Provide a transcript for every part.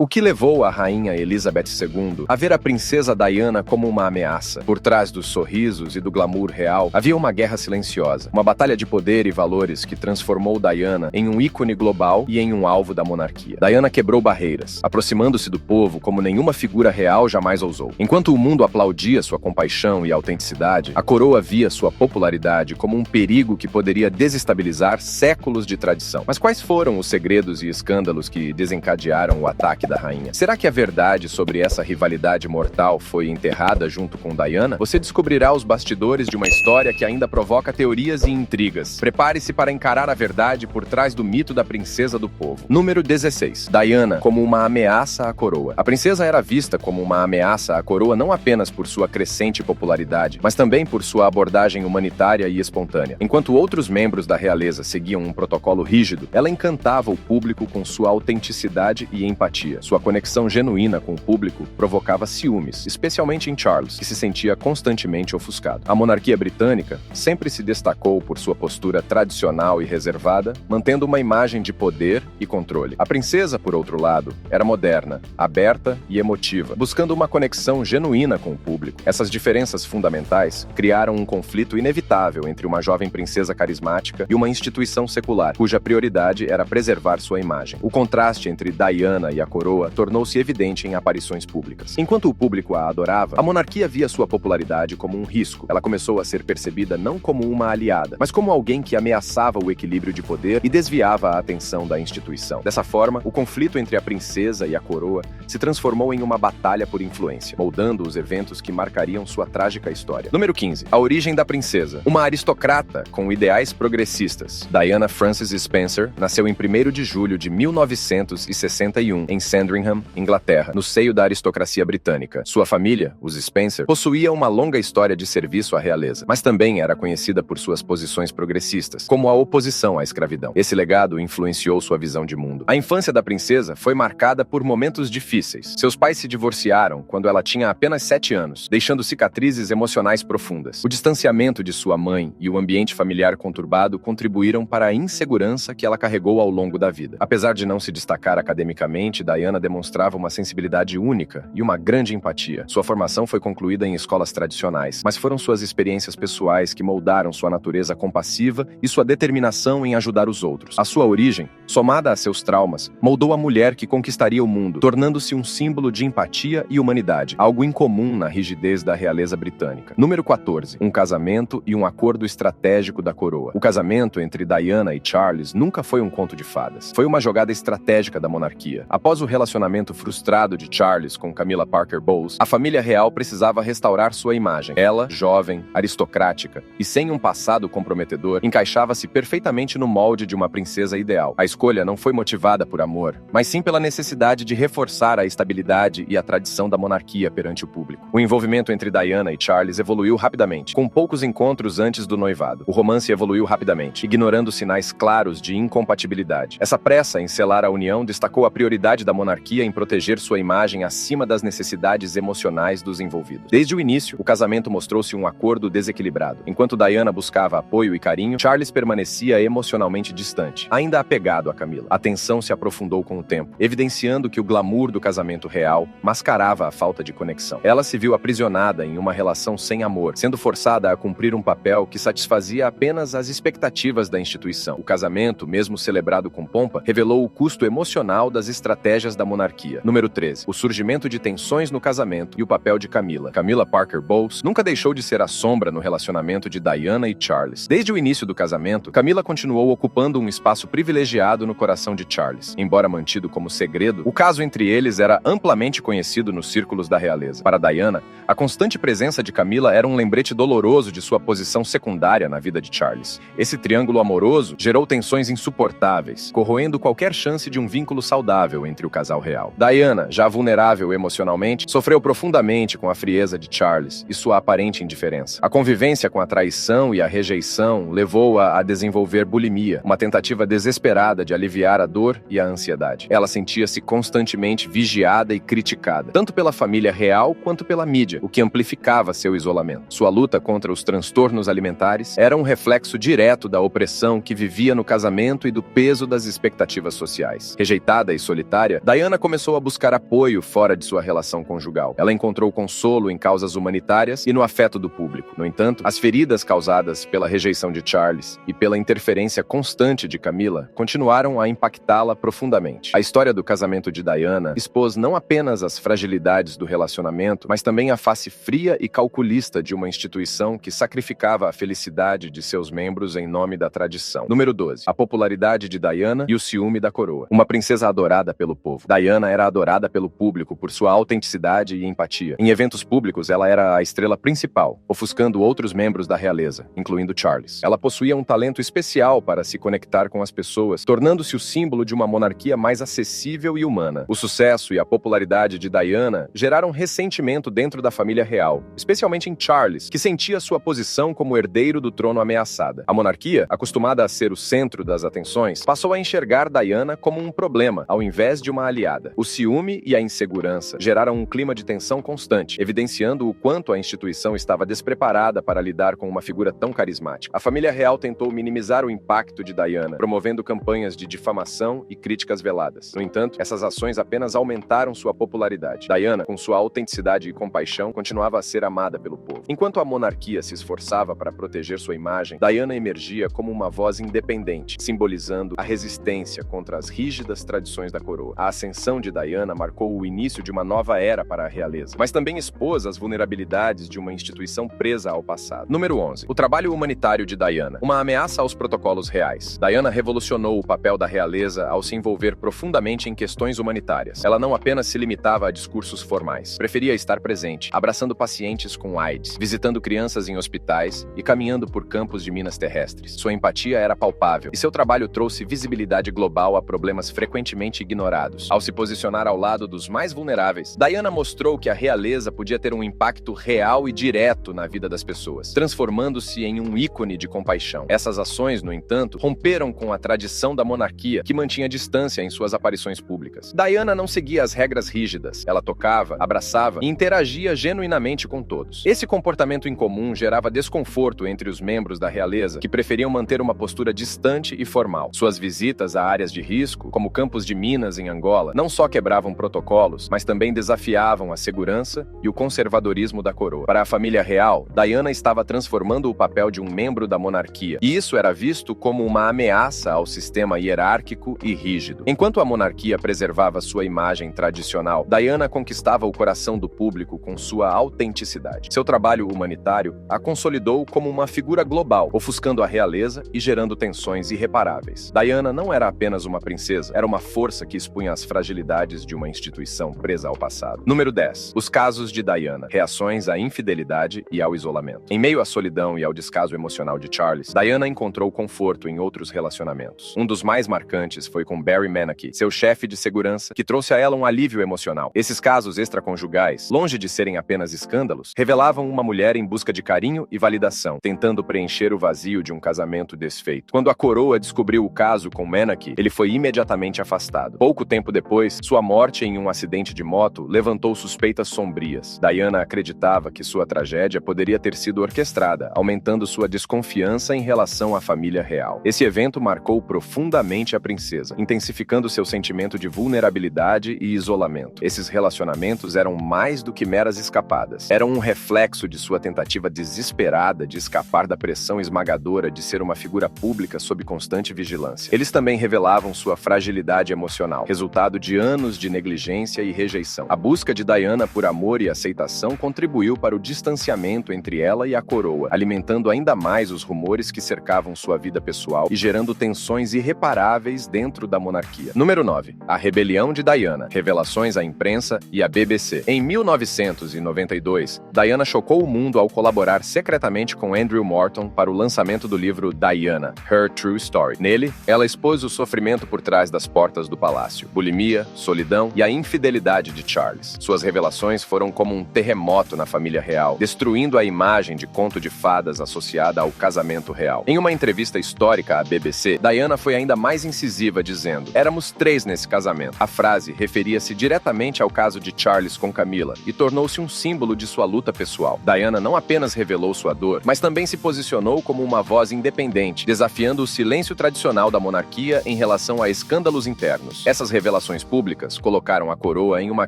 O que levou a rainha Elizabeth II a ver a princesa Diana como uma ameaça? Por trás dos sorrisos e do glamour real, havia uma guerra silenciosa, uma batalha de poder e valores que transformou Diana em um ícone global e em um alvo da monarquia. Diana quebrou barreiras, aproximando-se do povo como nenhuma figura real jamais ousou. Enquanto o mundo aplaudia sua compaixão e autenticidade, a coroa via sua popularidade como um perigo que poderia desestabilizar séculos de tradição. Mas quais foram os segredos e escândalos que desencadearam o ataque da rainha? Será que a verdade sobre essa rivalidade mortal foi enterrada junto com Diana? Você descobrirá os bastidores de uma história que ainda provoca teorias e intrigas. Prepare-se para encarar a verdade por trás do mito da princesa do povo. Número 16. Diana como uma ameaça à coroa. A princesa era vista como uma ameaça à coroa não apenas por sua crescente popularidade, mas também por sua abordagem humanitária e espontânea. Enquanto outros membros da realeza seguiam um protocolo rígido, ela encantava o público com sua autenticidade e empatia. Sua conexão genuína com o público provocava ciúmes, especialmente em Charles, que se sentia constantemente ofuscado. A monarquia britânica sempre se destacou por sua postura tradicional e reservada, mantendo uma imagem de poder e controle. A princesa, por outro lado, era moderna, aberta e emotiva, buscando uma conexão genuína com o público. Essas diferenças fundamentais criaram um conflito inevitável entre uma jovem princesa carismática e uma instituição secular, cuja prioridade era preservar sua imagem. O contraste entre Diana e a coroa tornou-se evidente em aparições públicas. Enquanto o público a adorava, a monarquia via sua popularidade como um risco. Ela começou a ser percebida não como uma aliada, mas como alguém que ameaçava o equilíbrio de poder e desviava a atenção da instituição. Dessa forma, o conflito entre a princesa e a coroa se transformou em uma batalha por influência, moldando os eventos que marcariam sua trágica história. Número 15. A origem da princesa. Uma aristocrata com ideais progressistas, Diana Frances Spencer nasceu em 1º de julho de 1961 em Sandringham, Inglaterra, no seio da aristocracia britânica. Sua família, os Spencer, possuía uma longa história de serviço à realeza, mas também era conhecida por suas posições progressistas, como a oposição à escravidão. Esse legado influenciou sua visão de mundo. A infância da princesa foi marcada por momentos difíceis. Seus pais se divorciaram quando ela tinha apenas 7 anos, deixando cicatrizes emocionais profundas. O distanciamento de sua mãe e o ambiente familiar conturbado contribuíram para a insegurança que ela carregou ao longo da vida. Apesar de não se destacar academicamente, Diana demonstrava uma sensibilidade única e uma grande empatia. Sua formação foi concluída em escolas tradicionais, mas foram suas experiências pessoais que moldaram sua natureza compassiva e sua determinação em ajudar os outros. A sua origem, somada a seus traumas, moldou a mulher que conquistaria o mundo, tornando-se um símbolo de empatia e humanidade, algo incomum na rigidez da realeza britânica. Número 14. Um casamento e um acordo estratégico da coroa. O casamento entre Diana e Charles nunca foi um conto de fadas. Foi uma jogada estratégica da monarquia. Após o relacionamento frustrado de Charles com Camilla Parker Bowles, a família real precisava restaurar sua imagem. Ela, jovem, aristocrática e sem um passado comprometedor, encaixava-se perfeitamente no molde de uma princesa ideal. A escolha não foi motivada por amor, mas sim pela necessidade de reforçar a estabilidade e a tradição da monarquia perante o público. O envolvimento entre Diana e Charles evoluiu rapidamente, com poucos encontros antes do noivado. O romance evoluiu rapidamente, ignorando sinais claros de incompatibilidade. Essa pressa em selar a união destacou a prioridade da monarquia em proteger sua imagem acima das necessidades emocionais dos envolvidos. Desde o início, o casamento mostrou-se um acordo desequilibrado. Enquanto Diana buscava apoio e carinho, Charles permanecia emocionalmente distante, ainda apegado a Camilla. A tensão se aprofundou com o tempo, evidenciando que o glamour do casamento real mascarava a falta de conexão. Ela se viu aprisionada em uma relação sem amor, sendo forçada a cumprir um papel que satisfazia apenas as expectativas da instituição. O casamento, mesmo celebrado com pompa, revelou o custo emocional das estratégias da monarquia. Número 13. O surgimento de tensões no casamento e o papel de Camilla. Camilla Parker Bowles nunca deixou de ser a sombra no relacionamento de Diana e Charles. Desde o início do casamento, Camilla continuou ocupando um espaço privilegiado no coração de Charles. Embora mantido como segredo, o caso entre eles era amplamente conhecido nos círculos da realeza. Para Diana, a constante presença de Camilla era um lembrete doloroso de sua posição secundária na vida de Charles. Esse triângulo amoroso gerou tensões insuportáveis, corroendo qualquer chance de um vínculo saudável entre o casal real. Diana, já vulnerável emocionalmente, sofreu profundamente com a frieza de Charles e sua aparente indiferença. A convivência com a traição e a rejeição levou-a a desenvolver bulimia, uma tentativa desesperada de aliviar a dor e a ansiedade. Ela sentia-se constantemente vigiada e criticada, tanto pela família real quanto pela mídia, o que amplificava seu isolamento. Sua luta contra os transtornos alimentares era um reflexo direto da opressão que vivia no casamento e do peso das expectativas sociais. Rejeitada e solitária, Diana começou a buscar apoio fora de sua relação conjugal. Ela encontrou consolo em causas humanitárias e no afeto do público. No entanto, as feridas causadas pela rejeição de Charles e pela interferência constante de Camilla continuaram a impactá-la profundamente. A história do casamento de Diana expôs não apenas as fragilidades do relacionamento, mas também a face fria e calculista de uma instituição que sacrificava a felicidade de seus membros em nome da tradição. Número 12. A popularidade de Diana e o ciúme da coroa. Uma princesa adorada pelo povo. Diana era adorada pelo público por sua autenticidade e empatia. Em eventos públicos, ela era a estrela principal, ofuscando outros membros da realeza, incluindo Charles. Ela possuía um talento especial para se conectar com as pessoas, tornando-se o símbolo de uma monarquia mais acessível e humana. O sucesso e a popularidade de Diana geraram ressentimento dentro da família real, especialmente em Charles, que sentia sua posição como herdeiro do trono ameaçada. A monarquia, acostumada a ser o centro das atenções, passou a enxergar Diana como um problema, ao invés de uma aliada. O ciúme e a insegurança geraram um clima de tensão constante, evidenciando o quanto a instituição estava despreparada para lidar com uma figura tão carismática. A família real tentou minimizar o impacto de Diana, promovendo campanhas de difamação e críticas veladas. No entanto, essas ações apenas aumentaram sua popularidade. Diana, com sua autenticidade e compaixão, continuava a ser amada pelo povo. Enquanto a monarquia se esforçava para proteger sua imagem, Diana emergia como uma voz independente, simbolizando a resistência contra as rígidas tradições da coroa. A ascensão de Diana marcou o início de uma nova era para a realeza, mas também expôs as vulnerabilidades de uma instituição presa ao passado. Número 11. O trabalho humanitário de Diana. Uma ameaça aos protocolos reais. Diana revolucionou o papel da realeza ao se envolver profundamente em questões humanitárias. Ela não apenas se limitava a discursos formais. Preferia estar presente, abraçando pacientes com AIDS, visitando crianças em hospitais e caminhando por campos de minas terrestres. Sua empatia era palpável e seu trabalho trouxe visibilidade global a problemas frequentemente ignorados. Ao se posicionar ao lado dos mais vulneráveis, Diana mostrou que a realeza podia ter um impacto real e direto na vida das pessoas, transformando-se em um ícone de compaixão. Essas ações, no entanto, romperam com a tradição da monarquia, que mantinha distância em suas aparições públicas. Diana não seguia as regras rígidas. Ela tocava, abraçava e interagia genuinamente com todos. Esse comportamento incomum gerava desconforto entre os membros da realeza, que preferiam manter uma postura distante e formal. Suas visitas a áreas de risco, como campos de minas em Angola, não só quebravam protocolos, mas também desafiavam a segurança e o conservadorismo da coroa. Para a família real, Diana estava transformando o papel de um membro da monarquia, e isso era visto como uma ameaça ao sistema hierárquico e rígido. Enquanto a monarquia preservava sua imagem tradicional, Diana conquistava o coração do público com sua autenticidade. Seu trabalho humanitário a consolidou como uma figura global, ofuscando a realeza e gerando tensões irreparáveis. Diana não era apenas uma princesa, era uma força que expunha as fragilidades de uma instituição presa ao passado. Número 10. Os casos de Diana. Reações à infidelidade e ao isolamento. Em meio à solidão e ao descaso emocional de Charles, Diana encontrou conforto em outros relacionamentos. Um dos mais marcantes foi com Barry Menachie, seu chefe de segurança, que trouxe a ela um alívio emocional. Esses casos extraconjugais, longe de serem apenas escândalos, revelavam uma mulher em busca de carinho e validação, tentando preencher o vazio de um casamento desfeito. Quando a coroa descobriu o caso com Menachie, ele foi imediatamente afastado. Pouco tempo depois, sua morte em um acidente de moto levantou suspeitas sombrias. Diana acreditava que sua tragédia poderia ter sido orquestrada, aumentando sua desconfiança em relação à família real. Esse evento marcou profundamente a princesa, intensificando seu sentimento de vulnerabilidade e isolamento. Esses relacionamentos eram mais do que meras escapadas. Eram um reflexo de sua tentativa desesperada de escapar da pressão esmagadora de ser uma figura pública sob constante vigilância. Eles também revelavam sua fragilidade emocional, resultado de anos de negligência e rejeição. A busca de Diana por amor e aceitação contribuiu para o distanciamento entre ela e a coroa, alimentando ainda mais os rumores que cercavam sua vida pessoal e gerando tensões irreparáveis dentro da monarquia. Número 9. A rebelião de Diana. Revelações à imprensa e à BBC. Em 1992, Diana chocou o mundo ao colaborar secretamente com Andrew Morton para o lançamento do livro Diana, Her True Story. Nele, ela expôs o sofrimento por trás das portas do palácio, bulimia, solidão e a infidelidade de Charles. Suas revelações foram como um terremoto na família real, destruindo a imagem de conto de fadas associada ao casamento real. Em uma entrevista histórica à BBC, Diana foi ainda mais incisiva, dizendo: "Éramos 3 nesse casamento." A frase referia-se diretamente ao caso de Charles com Camilla e tornou-se um símbolo de sua luta pessoal. Diana não apenas revelou sua dor, mas também se posicionou como uma voz independente, desafiando o silêncio tradicional da monarquia em relação a escândalos internos. Essas revelações públicas colocaram a coroa em uma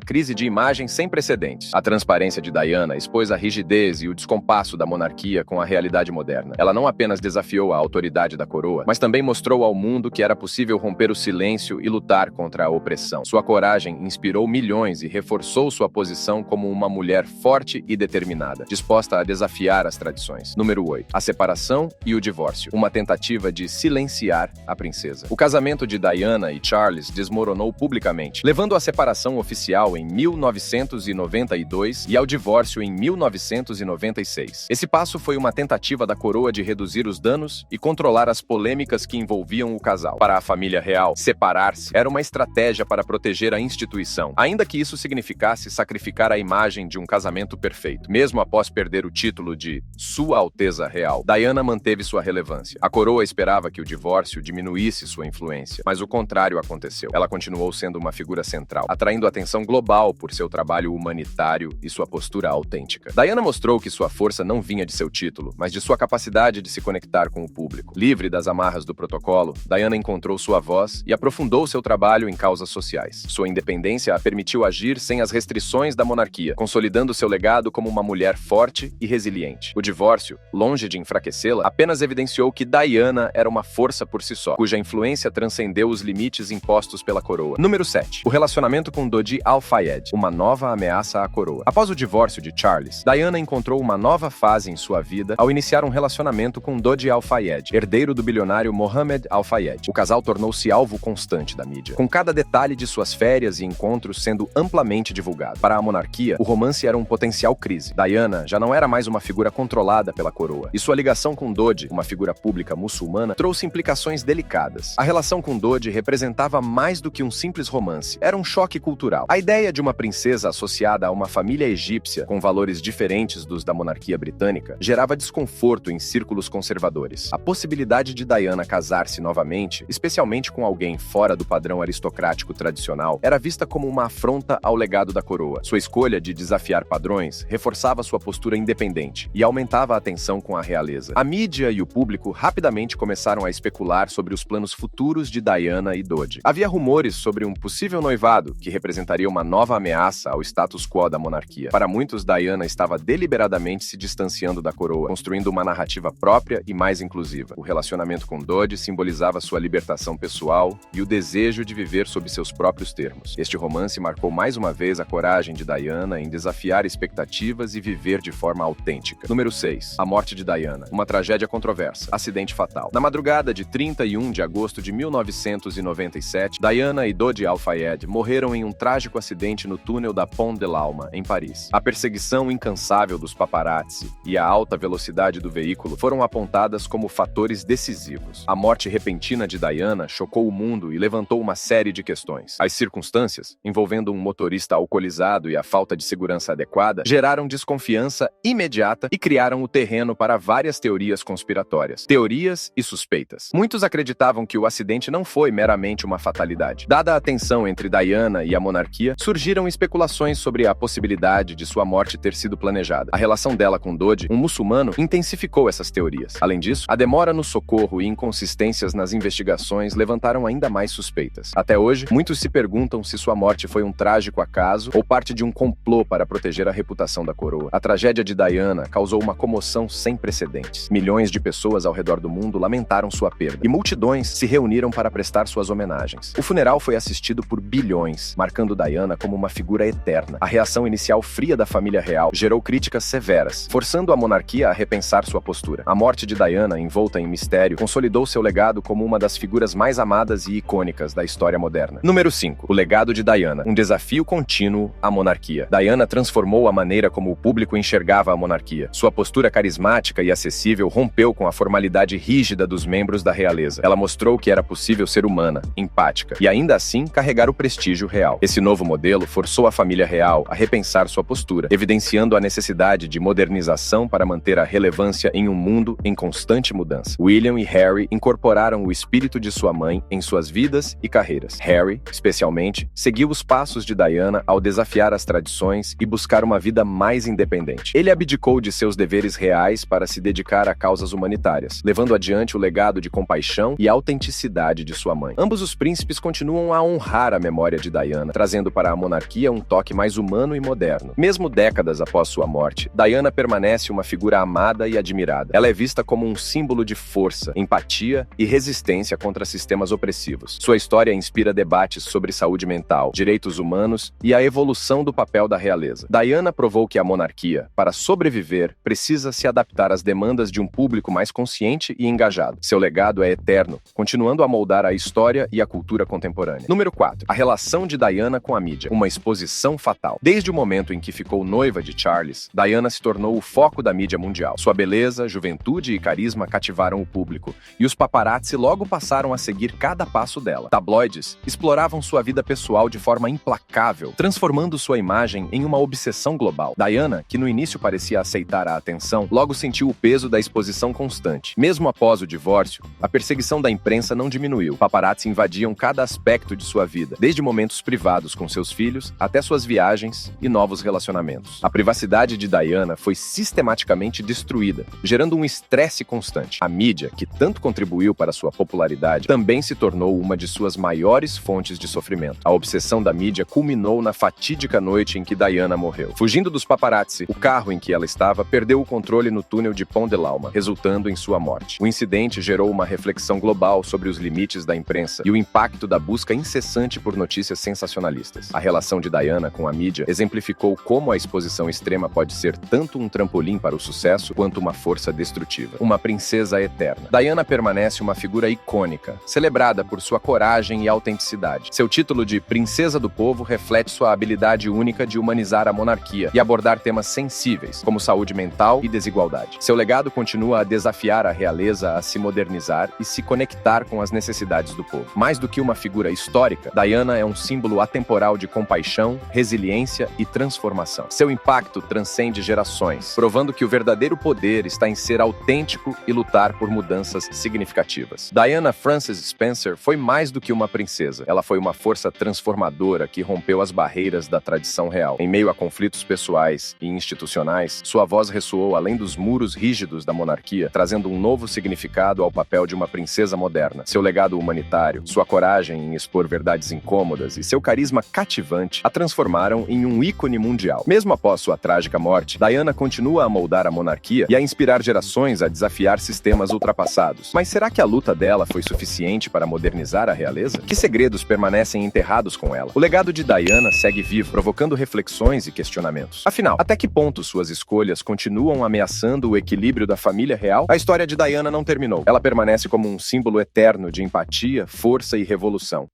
crise de imagem sem precedentes. A transparência de Diana expôs a rigidez e o descompasso da monarquia com a realidade moderna. Ela não apenas desafiou a autoridade da coroa, mas também mostrou ao mundo que era possível romper o silêncio e lutar contra a opressão. Sua coragem inspirou milhões e reforçou sua posição como uma mulher forte e determinada, disposta a desafiar as tradições. Número 8. A separação e o divórcio. Uma tentativa de silenciar a princesa. O casamento de Diana e Charles desmoronou publicamente, levando à separação oficial em 1992 e ao divórcio em 1996. Esse passo foi uma tentativa da coroa de reduzir os danos e controlar as polêmicas que envolviam o casal. Para a família real, separar-se era uma estratégia para proteger a instituição, ainda que isso significasse sacrificar a imagem de um casamento perfeito. Mesmo após perder o título de Sua Alteza Real, Diana manteve sua relevância. A coroa esperava que o divórcio diminuísse sua influência, mas o contrário aconteceu. Ela continuou sendo uma figura central, atraindo atenção global por seu trabalho humanitário e sua postura autêntica. Diana mostrou que sua força não vinha de seu título, mas de sua capacidade de se conectar com o público. Livre das amarras do protocolo, Diana encontrou sua voz e aprofundou seu trabalho em causas sociais. Sua independência a permitiu agir sem as restrições da monarquia, consolidando seu legado como uma mulher forte e resiliente. O divórcio, longe de enfraquecê-la, apenas evidenciou que Diana era uma força por si só, cuja influência transcendeu os limites impostos pela coroa. Número 7. O relacionamento com Dodi Al-Fayed, uma nova ameaça à coroa. Após o divórcio de Charles, Diana encontrou uma nova fase em sua vida ao iniciar um relacionamento com Dodi Al-Fayed, herdeiro do bilionário Mohammed Al-Fayed. O casal tornou-se alvo constante da mídia, com cada detalhe de suas férias e encontros sendo amplamente divulgado. Para a monarquia, o romance era um potencial crise. Diana já não era mais uma figura controlada pela coroa, e sua ligação com Dodi, uma figura pública muçulmana, trouxe implicações delicadas. A relação com Dodi representava mais do que um simples romance, era um choque cultural. A ideia de uma princesa associada a uma família egípcia com valores diferentes dos da monarquia britânica gerava desconforto em círculos conservadores. A possibilidade de Diana casar-se novamente, especialmente com alguém fora do padrão aristocrático tradicional, era vista como uma afronta ao legado da coroa. Sua escolha de desafiar padrões reforçava sua postura independente e aumentava a tensão com a realeza. A mídia e o público rapidamente começaram a especular sobre os planos futuros de Diana e Dodi. Havia rumores sobre um possível noivado, que representaria uma nova ameaça ao status quo da monarquia. Para muitos, Diana estava deliberadamente se distanciando da coroa, construindo uma narrativa própria e mais inclusiva. O relacionamento com Dodi simbolizava sua libertação pessoal e o desejo de viver sob seus próprios termos. Este romance marcou mais uma vez a coragem de Diana em desafiar expectativas e viver de forma autêntica. Número 6. A morte de Diana. Uma tragédia controversa. Acidente fatal. Na madrugada de 31 de agosto de 1997, Diana e Dodi Al-Fayed morreram em um trágico acidente no túnel da Pont de l'Alma, em Paris. A perseguição incansável dos paparazzi e a alta velocidade do veículo foram apontadas como fatores decisivos. A morte repentina de Diana chocou o mundo e levantou uma série de questões. As circunstâncias, envolvendo um motorista alcoolizado e a falta de segurança adequada, geraram desconfiança imediata e criaram o terreno para várias teorias conspiratórias, teorias e suspeitas. Muitos acreditavam que o acidente não foi meramente uma fatalidade. Dada a tensão entre Diana e a monarquia, surgiram especulações sobre a possibilidade de sua morte ter sido planejada. A relação dela com Dodi, um muçulmano, intensificou essas teorias. Além disso, a demora no socorro e inconsistências nas investigações levantaram ainda mais suspeitas. Até hoje, muitos se perguntam se sua morte foi um trágico acaso ou parte de um complô para proteger a reputação da coroa. A tragédia de Diana causou uma comoção sem precedentes. Milhões de pessoas ao redor do mundo lamentaram sua perda, e multidões se reuniram para prestar suas homenagens. O funeral foi assistido por bilhões, marcando Diana como uma figura eterna. A reação inicial fria da família real gerou críticas severas, forçando a monarquia a repensar sua postura. A morte de Diana, envolta em mistério, consolidou seu legado como uma das figuras mais amadas e icônicas da história moderna. Número 5. O legado de Diana. Um desafio contínuo à monarquia. Diana transformou a maneira como o público enxergava a monarquia. Sua postura carismática e acessível rompeu com a formalidade rígida dos membros da realeza. Ela mostrou que era possível ser humana, empática e ainda assim carregar o prestígio real. Esse novo modelo forçou a família real a repensar sua postura, evidenciando a necessidade de modernização para manter a relevância em um mundo em constante mudança. William e Harry incorporaram o espírito de sua mãe em suas vidas e carreiras. Harry, especialmente, Inicialmente, seguiu os passos de Diana ao desafiar as tradições e buscar uma vida mais independente. Ele abdicou de seus deveres reais para se dedicar a causas humanitárias, levando adiante o legado de compaixão e autenticidade de sua mãe. Ambos os príncipes continuam a honrar a memória de Diana, trazendo para a monarquia um toque mais humano e moderno. Mesmo décadas após sua morte, Diana permanece uma figura amada e admirada. Ela é vista como um símbolo de força, empatia e resistência contra sistemas opressivos. Sua história inspira debates sobre saúde mental, direitos humanos e a evolução do papel da realeza. Diana provou que a monarquia, para sobreviver, precisa se adaptar às demandas de um público mais consciente e engajado. Seu legado é eterno, continuando a moldar a história e a cultura contemporânea. Número 4. A relação de Diana com a mídia. Uma exposição fatal. Desde o momento em que ficou noiva de Charles, Diana se tornou o foco da mídia mundial. Sua beleza, juventude e carisma cativaram o público, e os paparazzi logo passaram a seguir cada passo dela. Tabloides exploravam sua vida pessoal de forma implacável, transformando sua imagem em uma obsessão global. Diana, que no início parecia aceitar a atenção, logo sentiu o peso da exposição constante. Mesmo após o divórcio, a perseguição da imprensa não diminuiu. Paparazzi invadiam cada aspecto de sua vida, desde momentos privados com seus filhos até suas viagens e novos relacionamentos. A privacidade de Diana foi sistematicamente destruída, gerando um estresse constante. A mídia, que tanto contribuiu para sua popularidade, também se tornou uma de suas maiores fontes de sofrimento. A obsessão da mídia culminou na fatídica noite em que Diana morreu. Fugindo dos paparazzi, o carro em que ela estava perdeu o controle no túnel de Pont de l'Alma, resultando em sua morte. O incidente gerou uma reflexão global sobre os limites da imprensa e o impacto da busca incessante por notícias sensacionalistas. A relação de Diana com a mídia exemplificou como a exposição extrema pode ser tanto um trampolim para o sucesso quanto uma força destrutiva. Uma princesa eterna. Diana permanece uma figura icônica, celebrada por sua coragem e autenticidade. Seu título de Princesa do Povo reflete sua habilidade única de humanizar a monarquia e abordar temas sensíveis, como saúde mental e desigualdade. Seu legado continua a desafiar a realeza a se modernizar e se conectar com as necessidades do povo. Mais do que uma figura histórica, Diana é um símbolo atemporal de compaixão, resiliência e transformação. Seu impacto transcende gerações, provando que o verdadeiro poder está em ser autêntico e lutar por mudanças significativas. Diana Frances Spencer foi mais do que uma princesa. Ela foi uma força transformadora que rompeu as barreiras da tradição real. Em meio a conflitos pessoais e institucionais, sua voz ressoou além dos muros rígidos da monarquia, trazendo um novo significado ao papel de uma princesa moderna. Seu legado humanitário, sua coragem em expor verdades incômodas e seu carisma cativante a transformaram em um ícone mundial. Mesmo após sua trágica morte, Diana continua a moldar a monarquia e a inspirar gerações a desafiar sistemas ultrapassados. Mas será que a luta dela foi suficiente para modernizar a realeza? Que segredos permanecem enterrados com ela? O legado de Diana segue vivo, provocando reflexões e questionamentos. Afinal, até que ponto suas escolhas continuam ameaçando o equilíbrio da família real? A história de Diana não terminou. Ela permanece como um símbolo eterno de empatia, força e revolução.